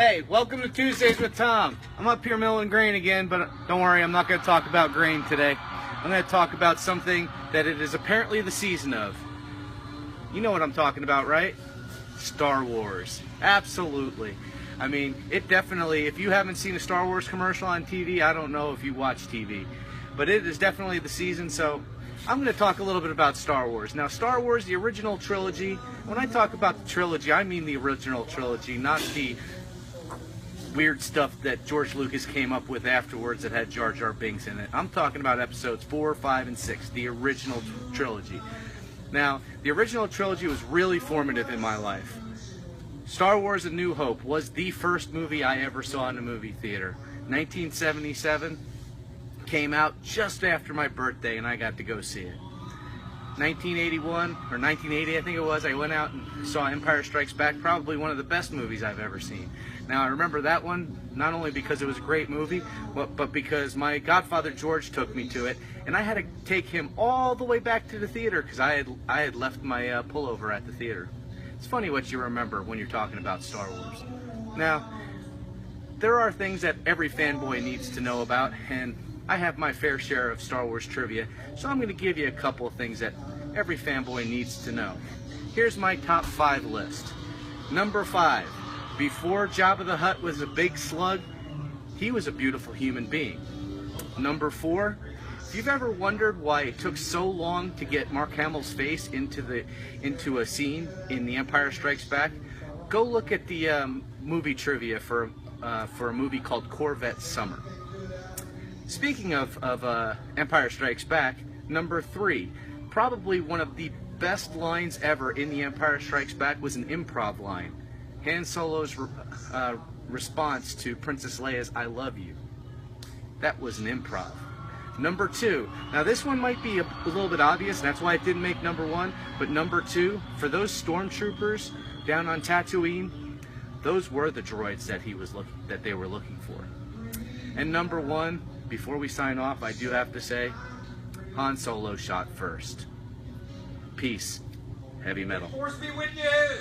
Hey, welcome to Tuesdays with Tom. I'm up here milling grain again, but don't worry, I'm not going to talk about grain today. I'm going to talk about something that it is apparently the season of. You know what I'm talking about, right? Star Wars. Absolutely. I mean, it definitely, if you haven't seen a Star Wars commercial on TV, I don't know if you watch TV. But it is definitely the season, so I'm going to talk a little bit about Star Wars. Now, Star Wars, the original trilogy, when I talk about the trilogy, I mean the original trilogy, not the weird stuff that George Lucas came up with afterwards that had Jar Jar Binks in it. I'm talking about episodes 4, 5, and 6, the original trilogy. Now, the original trilogy was really formative in my life. Star Wars A New Hope was the first movie I ever saw in a movie theater. 1977, came out just after my birthday and I got to go see it. 1981, or 1980 I think it was, I went out and saw Empire Strikes Back, probably one of the best movies I've ever seen. Now I remember that one, not only because it was a great movie, but because my godfather George took me to it, and I had to take him all the way back to the theater because I had left my pullover at the theater. It's funny what you remember when you're talking about Star Wars. Now, there are things that every fanboy needs to know about, and I have my fair share of Star Wars trivia, so I'm going to give you a couple of things that every fanboy needs to know. Here's my top 5 list. Number 5, before Jabba the Hutt was a big slug, he was a beautiful human being. Number 4, if you've ever wondered why it took so long to get Mark Hamill's face into a scene in The Empire Strikes Back, go look at the movie trivia for a movie called Corvette Summer. Speaking of Empire Strikes Back, number 3, probably one of the best lines ever in The Empire Strikes Back was an improv line. Han Solo's response to Princess Leia's "I love you." That was an improv. Number 2, now this one might be a little bit obvious, and that's why it didn't make number 1, but number 2, for those stormtroopers down on Tatooine, those were the droids that they were looking for. And number 1, before we sign off, I do have to say, Han Solo shot first. Peace. Heavy metal. Force be with you!